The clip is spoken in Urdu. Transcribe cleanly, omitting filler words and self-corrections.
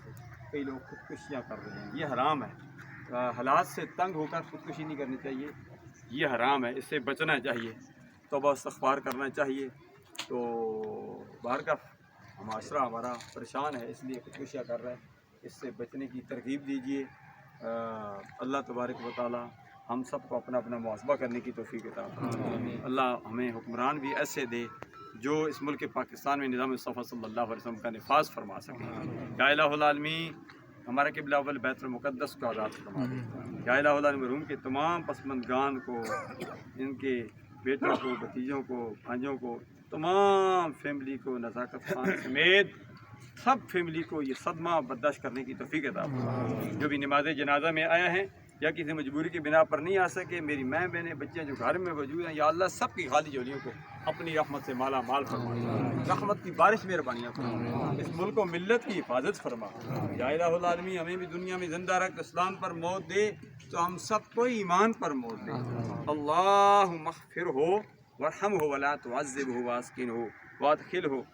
سے کئی لوگ خودکشیاں کر رہے ہیں، یہ حرام ہے۔ حالات سے تنگ ہو کر خودکشی نہیں کرنی چاہیے، یہ حرام ہے، اس سے بچنا چاہیے، توبہ استغفار کرنا چاہیے۔ تو باہر کا معاشرہ ہمارا پریشان ہے، اس لیے خودکشیاں کر رہا ہے، اس سے بچنے کی ترغیب دیجیے۔ اللہ تبارک و تعالی ہم سب کو اپنا اپنا محاسبہ کرنے کی توفیق عطا فرمائے۔ اللہ ہمیں حکمران بھی ایسے دے جو اس ملک پاکستان میں نظام مصطفیٰ صلی اللہ علیہ وسلم کا نفاذ فرما سکے۔ یا الہ العالمین ہمارا قبلہ اول بیت المقدس کو آزاد فرما دے۔ یا الہ العالمین مرحوم کے تمام پسماندگان کو، ان کے بیٹوں کو، بھتیجوں کو، بھانجوں کو، تمام فیملی کو، نزاکت خان سمیت سب فیملی کو یہ صدمہ برداشت کرنے کی توفیق عطا فرمائے۔ جو بھی نماز جنازہ میں آیا ہے یا کسی مجبوری کی بنا پر نہیں آ سکے، میری ماں بہنیں بچیاں جو گھر میں موجود ہیں، یا اللہ سب کی خالی جولیوں کو اپنی رحمت سے مالا مال فرما، رحمت کی بارش مہربانیاں فرما، اس ملک و ملت کی حفاظت فرما۔ یا الہ العالمین ہمیں بھی دنیا میں زندہ رکھ، اسلام پر موت دے تو ہم سب کو ایمان پر موت دے۔ اللہم اغفرہ وارحمہ ولا تعذبہ واسکنہ وادخلہ